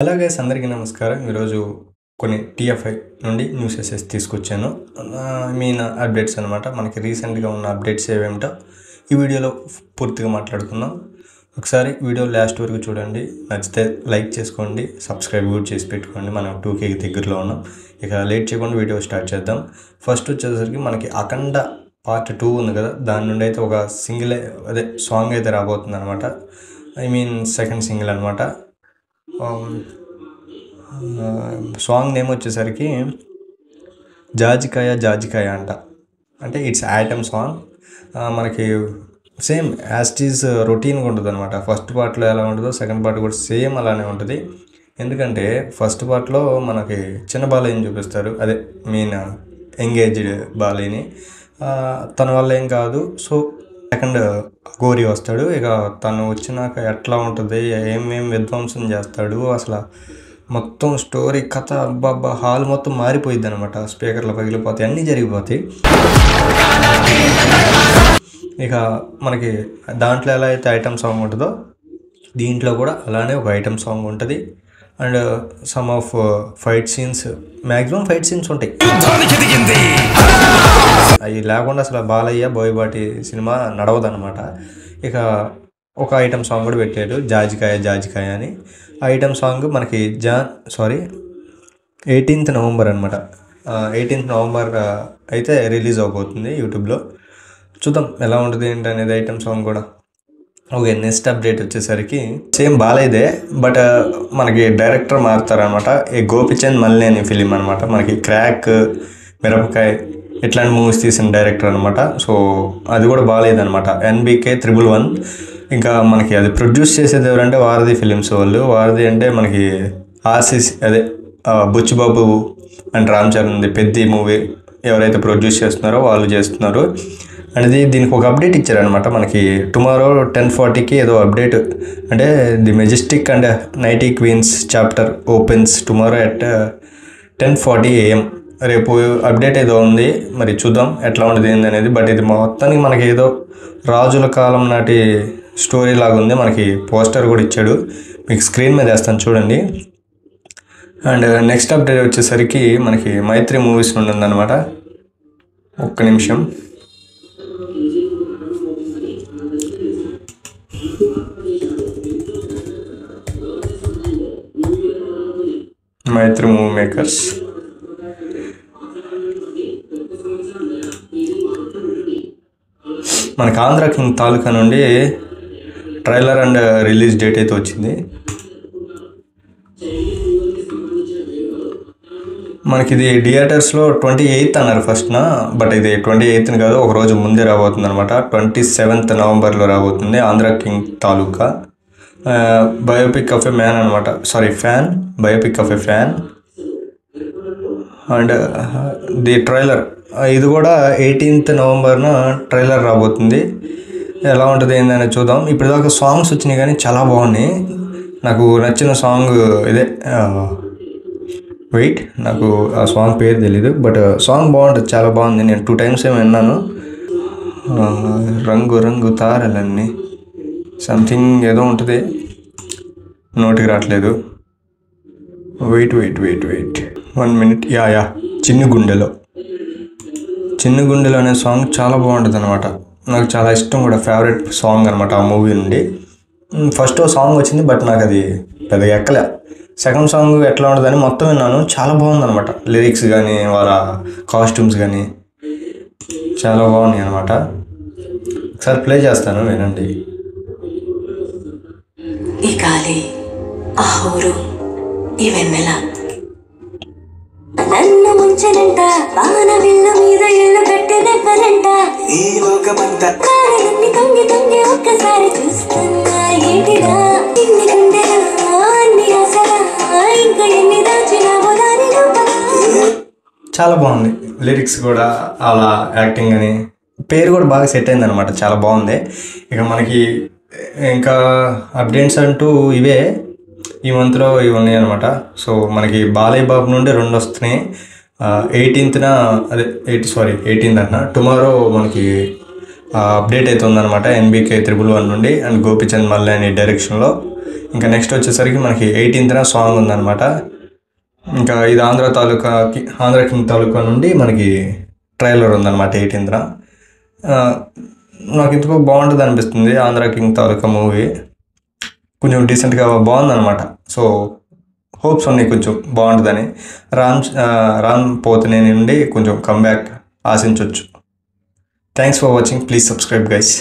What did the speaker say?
Hello guys, అందరికీ నమస్కారం. ఈరోజు కొన్ని టీఎఫ్ఐ నుండి న్యూసెస్ తీసుకొచ్చాను. అప్డేట్స్ అనమాట. మనకి రీసెంట్గా ఉన్న అప్డేట్స్ ఏవేమిటో ఈ వీడియోలో పూర్తిగా మాట్లాడుకుందాం. ఒకసారి వీడియో లాస్ట్ వరకు చూడండి. నచ్చితే లైక్ చేసుకోండి, సబ్స్క్రైబ్ కూడా చేసి పెట్టుకోండి. మనం 2K దగ్గరలో ఉన్నాం. ఇక లేట్ చేయకుండా వీడియో స్టార్ట్ చేద్దాం. ఫస్ట్ వచ్చేసరికి మనకి అఖండ పార్ట్ 2 ఉంది కదా, దాని నుండి అయితే ఒక సాంగ్ అయితే రాబోతుంది అనమాట. సెకండ్ సింగిల్ అనమాట. సాంగ్ నేమ్ వచ్చేసరికి జాజికాయ జాజికాయ అంటే ఇట్స్ ఐటమ్ సాంగ్. మనకి సేమ్ యాజ్ ఇట్ ఈజ్ రొటీన్గా ఉంటుంది అనమాట. ఫస్ట్ పార్ట్లో ఎలా ఉంటుందో సెకండ్ పార్ట్ కూడా సేమ్ అలానే ఉంటుంది. ఎందుకంటే ఫస్ట్ పార్ట్లో మనకి చిన్న బాలయ్యని చూపిస్తారు, ఎంగేజ్డ్ బాలయ్యని. తన వల్ల ఏం కాదు. సో సెకండ్ గోరి వస్తాడు. ఇక తను వచ్చినాక ఎట్లా ఉంటుంది, ఏమేం విధ్వంసం చేస్తాడు, అసలు మొత్తం స్టోరీ కథ అబ్బాబ్బా హాల్ మొత్తం మారిపోయిద్ది అనమాట. స్పీకర్లు పగిలిపోతాయి, అన్నీ జరిగిపోతాయి. ఇక మనకి దాంట్లో ఎలా అయితే ఐటమ్ సాంగ్ ఉంటుందో దీంట్లో కూడా అలానే ఒక ఐటమ్ సాంగ్ ఉంటుంది. And some of fight scenes, maximum fight scenes ఉంటాయి. అవి లేకుండా అసలు బాలయ్య బోయబాటి సినిమా నడవదన్నమాట. ఇక ఒక ఐటమ్ సాంగ్ కూడా పెట్టాడు, జాజికాయ జాజికాయ అని. ఆ ఐటమ్ సాంగ్ మనకి 18th నవంబర్ అనమాట. 18th నవంబర్ అయితే రిలీజ్ అవబోతుంది యూట్యూబ్లో. చూద్దాం ఎలా ఉంటుంది ఏంటి అనేది ఐటమ్ సాంగ్ కూడా. ఓకే, నెక్స్ట్ అప్డేట్ వచ్చేసరికి సేమ్ బాలయ్యదే, బట్ మనకి డైరెక్టర్ మారుతారనమాట. ఈ గోపిచంద్ మల్లేని ఫిలిం అనమాట. మనకి క్రాక్, మిరపకాయ ఇట్లాంటి మూవీస్ తీసిన డైరెక్టర్ అనమాట. సో అది కూడా బాలయ్యది అనమాట. NBK 111. ఇంకా మనకి అది ప్రొడ్యూస్ చేసేది ఎవరంటే వారధి ఫిలిమ్స్ వాళ్ళు. వారధి అంటే మనకి RCC బుచ్చిబాబు అండ్ రామ్ చరణ్ది పెద్ద మూవీ ఎవరైతే ప్రొడ్యూస్ చేస్తున్నారో వాళ్ళు చేస్తున్నారు. అనేది దీనికి ఒక అప్డేట్ ఇచ్చారనమాట. మనకి టుమారో 10:40కి ఏదో అప్డేట్, అంటే the majestic and nighty queens chapter opens tomorrow at 10:40 AM. రేపు అప్డేట్ ఏదో ఉంది, మరి చూద్దాం ఎట్లా ఉంటుంది ఏంది అనేది. బట్ ఇది మొత్తానికి మనకి ఏదో రాజుల కాలం నాటి స్టోరీ లాగా ఉంది. మనకి పోస్టర్ కూడా ఇచ్చాడు, మీకు స్క్రీన్ మీద వేస్తాను చూడండి. అండ్ నెక్స్ట్ అప్డేట్ వచ్చేసరికి మనకి మైత్రి మూవీస్ నుండి ఉందన్నమాట. ఒక్క నిమిషం. మైత్రి మూవీ మేకర్స్ మనకి ఆంధ్ర కింగ్ తాలూకా నుండి ట్రైలర్ అండ్ రిలీజ్ డేట్ అయితే వచ్చింది. మనకి ఇది థియేటర్స్లో 28th అన్నారు ఫస్ట్న, బట్ ఇది 28th కాదు, ఒక రోజు ముందే రాబోతుంది అనమాట. 27th నవంబర్లో రాబోతుంది. ఆంధ్ర కింగ్ తాలూకా బయోపిక్ ఆఫ్ ఎ మ్యాన్ అనమాట. Biopic of a fan. And the trailer ఇది కూడా 18th నవంబర్న ట్రైలర్ రాబోతుంది. ఎలా ఉంటుంది ఏందని చూద్దాం. ఇప్పటిదాకా సాంగ్స్ వచ్చినాయి కానీ చాలా బాగున్నాయి. నాకు నచ్చిన సాంగ్ ఇదే. నాకు ఆ సాంగ్ పేరు తెలీదు, బట్ సాంగ్ బాగుంటుంది, చాలా బాగుంది. నేను 2 times ఏమో విన్నాను. రంగు రంగు తారలన్నీ సంథింగ్ ఏదో ఉంటుంది, నోటికి రావట్లేదు. Wait 1 minute. చిన్ని గుండెలో అనే సాంగ్ చాలా బాగుంటుంది అనమాట. నాకు చాలా ఇష్టం కూడా, ఫేవరెట్ సాంగ్ అనమాట ఆ మూవీ నుండి. ఫస్ట్ సాంగ్ వచ్చింది, బట్ నాకు అది పెద్దగా ఎక్కలే. సెకండ్ సాంగ్ ఎట్లా ఉంటుందని మొత్తం విన్నాను, చాలా బాగుంది అనమాట. లిరిక్స్ కానీ వాళ్ళ కాస్ట్యూమ్స్ కానీ చాలా బాగున్నాయి అనమాట. ఒకసారి ప్లే చేస్తాను, వినండి. ఈ గాలి, ఆ ఊరు, ఈ వెన్నెల నన్ను ముంచనంట, వాన విల్ల మీద ఇల్లు కట్టెనెవ్వనంట. ఈ లోకమంతా కారణన్ని తొంగి తొంగి ఒక్కసారి చూస్తున్నా. ఏంటిదా ఇన్ని గుండెలా, అన్ని ఆశలా, ఇంకా ఎన్ని దాచినావో దాని లోపల. చాలా బాగుంది. లిరిక్స్ కూడా, అలా యాక్టింగ్ అని, పేరు కూడా బాగా సెట్ అయింది అనమాట. చాలా బాగుంది. ఇక మనకి ఇంకా అప్డేట్స్ అంటూ ఇవే ఈ మంత్లో ఇవి ఉన్నాయి అనమాట. సో మనకి బాలయ్య బాబు నుండి 2 వస్తున్నాయి. 18th అన్న టుమారో మనకి అప్డేట్ అయితే ఉందన్నమాట. NBK 111 నుండి అండ్ గోపిచంద్ మల్లేని డైరెక్షన్లో. ఇంకా నెక్స్ట్ వచ్చేసరికి మనకి 18th సాంగ్ ఉందన్నమాట. ఇంకా ఇది ఆంధ్ర కింగ్ తాలూకా నుండి మనకి ట్రైలర్ ఉందన్నమాట 18th. నాకు ఇంతకు బాగుంటుంది అనిపిస్తుంది ఆంధ్ర కింగ్ తాలూకా మూవీ. కొంచెం డీసెంట్గా బాగుందన్నమాట. సో హోప్స్ ఉన్నాయి కొంచెం బాగుంటుందని. రామ్ పోతినేని నుండి కొంచెం కంబ్యాక్ ఆశించవచ్చు. Thanks for watching. Please subscribe guys.